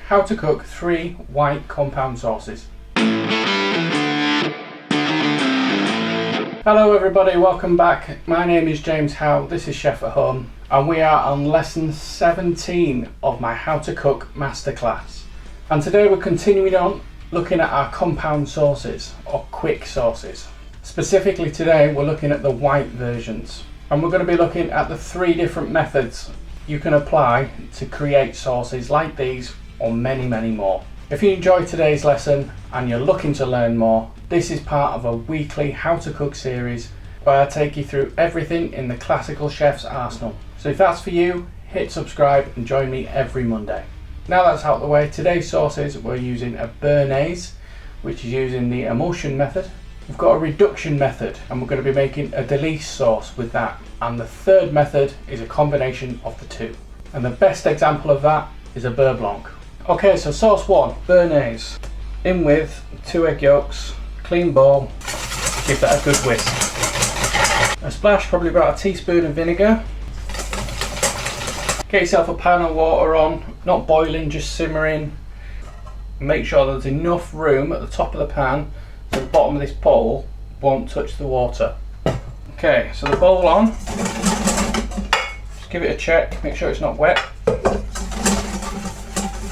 how to cook 3 white compound sauces. Hello everybody, welcome back. My name is James Howe, this is Chef at Home, and we are on lesson 17 of my How to Cook Masterclass. And today we're continuing on looking at our compound sauces, or quick sauces. Specifically today we're looking at the white versions. And we're going to be looking at the 3 different methods you can apply to create sauces like these or many more. If you enjoyed today's lesson and you're looking to learn more, this is part of a weekly How to Cook series where I take you through everything in the classical chef's arsenal. So if that's for you, hit subscribe and join me every Monday. Now that's out of the way, today's sauces we're using a Bearnaise, which is using the emulsion method. We've got a reduction method and we're going to be making a Delice sauce with that, and the third method is a combination of the 2, and the best example of that is a Beurre blanc. Okay, so sauce 1, Bearnaise, in with 2 egg yolks, clean bowl, give that a good whisk. A splash, probably about a teaspoon of vinegar. Get yourself a pan of water on, not boiling, just simmering. Make sure there's enough room at the top of the pan so the bottom of this bowl won't touch the water. Okay, so the bowl on, just give it a check, make sure it's not wet.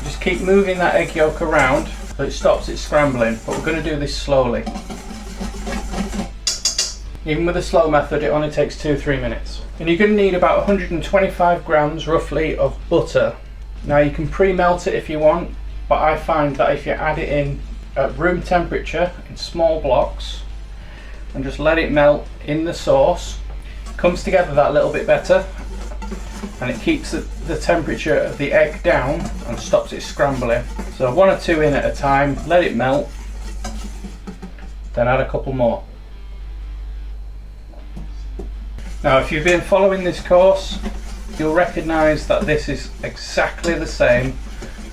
Just keep moving that egg yolk around so it stops it scrambling, but we're going to do this slowly. Even with the slow method it only takes 2-3 minutes. And you're going to need about 125 grams roughly of butter. Now you can pre-melt it if you want, but I find that if you add it in at room temperature in small blocks and just let it melt in the sauce, it comes together that little bit better and it keeps the temperature of the egg down and stops it scrambling. So 1 or 2 in at a time, let it melt, then add a couple more. Now if you've been following this course, you'll recognise that this is exactly the same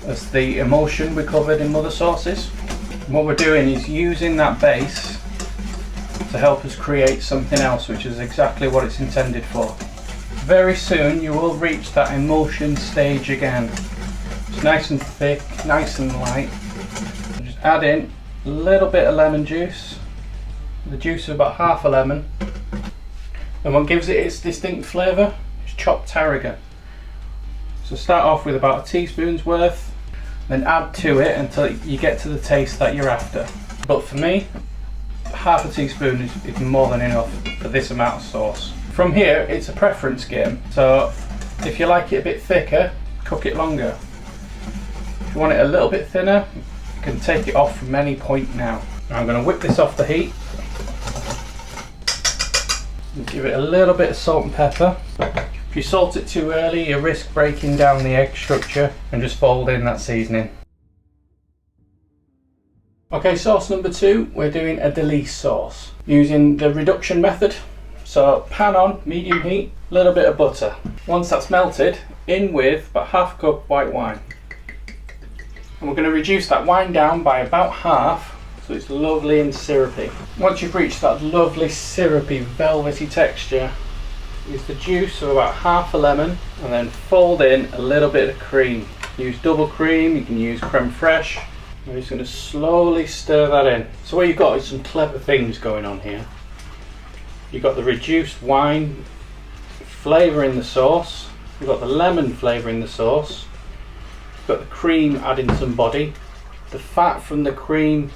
as the emulsion we covered in other sauces. What we're doing is using that base to help us create something else, which is exactly what it's intended for. Very soon you will reach that emulsion stage again. It's nice and thick, nice and light. Just add in a little bit of lemon juice, the juice of about half a lemon, and what gives it its distinct flavour is chopped tarragon. So start off with about a teaspoon's worth, then add to it until you get to the taste that you're after. But for me, half a teaspoon is more than enough for this amount of sauce. From here, it's a preference game. So if you like it a bit thicker, cook it longer. If you want it a little bit thinner, you can take it off from any point now. Now I'm going to whip this off the heat and give it a little bit of salt and pepper. If you salt it too early, you risk breaking down the egg structure, and just fold in that seasoning. Okay, sauce number 2, we're doing a Delice sauce using the reduction method. So pan on, medium heat, a little bit of butter. Once that's melted, in with about half a cup white wine. And we're going to reduce that wine down by about half so it's lovely and syrupy. Once you've reached that lovely syrupy velvety texture, use the juice of about half a lemon and then fold in a little bit of cream. Use double cream, you can use creme fraiche. I'm just going to slowly stir that in. So what you've got is some clever things going on here. You've got the reduced wine flavour in the sauce, you've got the lemon flavour in the sauce, you've got the cream adding some body, the fat from the cream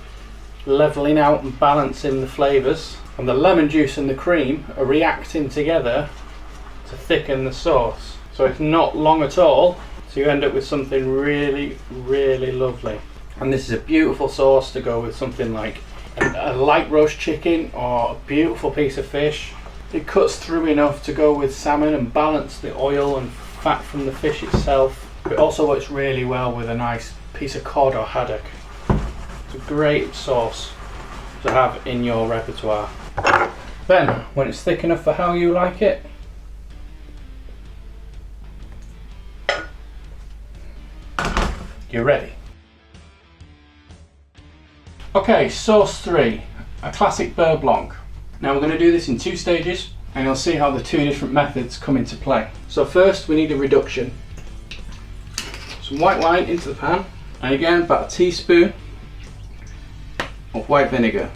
levelling out and balancing the flavours, and the lemon juice and the cream are reacting together to thicken the sauce. So it's not long at all, so you end up with something really lovely. And this is a beautiful sauce to go with something like a light roast chicken or a beautiful piece of fish. It cuts through enough to go with salmon and balance the oil and fat from the fish itself. It also works really well with a nice piece of cod or haddock. It's a great sauce to have in your repertoire. Then, when it's thick enough for how you like it, you're ready. Okay, sauce 3, a classic Beurre blanc. Now we're going to do this in 2 stages and you'll see how the 2 different methods come into play. So first we need a reduction. Some white wine into the pan, And again, about a teaspoon of white vinegar.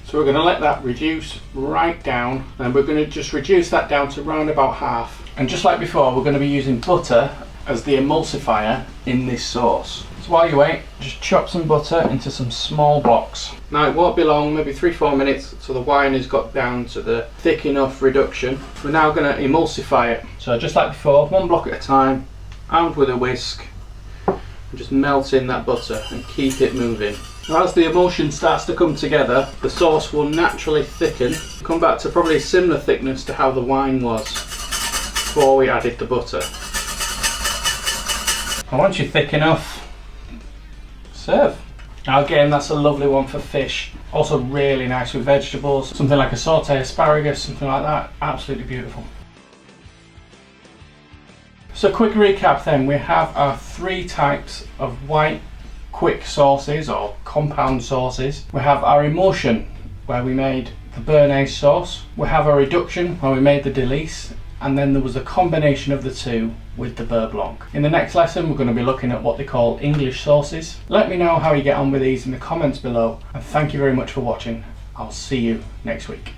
So we're going to let that reduce right down, and we're going to just reduce that down to around about half. And just like before, we're going to be using butter as the emulsifier in this sauce. So while you wait, just chop some butter into some small blocks. Now it won't be long, maybe 3-4 minutes, so the wine has got down to the thick enough reduction. We're now going to emulsify it. So just like before, 1 block at a time, armed with a whisk, and just melt in that butter and keep it moving. Now as the emulsion starts to come together, the sauce will naturally thicken, come back to probably a similar thickness to how the wine was before we added the butter. And once you're thick enough, serve. Now again, that's a lovely one for fish. Also really nice with vegetables. Something like a sauté asparagus, something like that. Absolutely beautiful. So quick recap then. We have our 3 types of white quick sauces or compound sauces. We have our emulsion, where we made the Bearnaise sauce. We have our reduction, where we made the Delice. And then there was a combination of the two with the Buerre blanc. In the next lesson, we're going to be looking at what they call English sauces. Let me know how you get on with these in the comments below, and thank you very much for watching. I'll see you next week.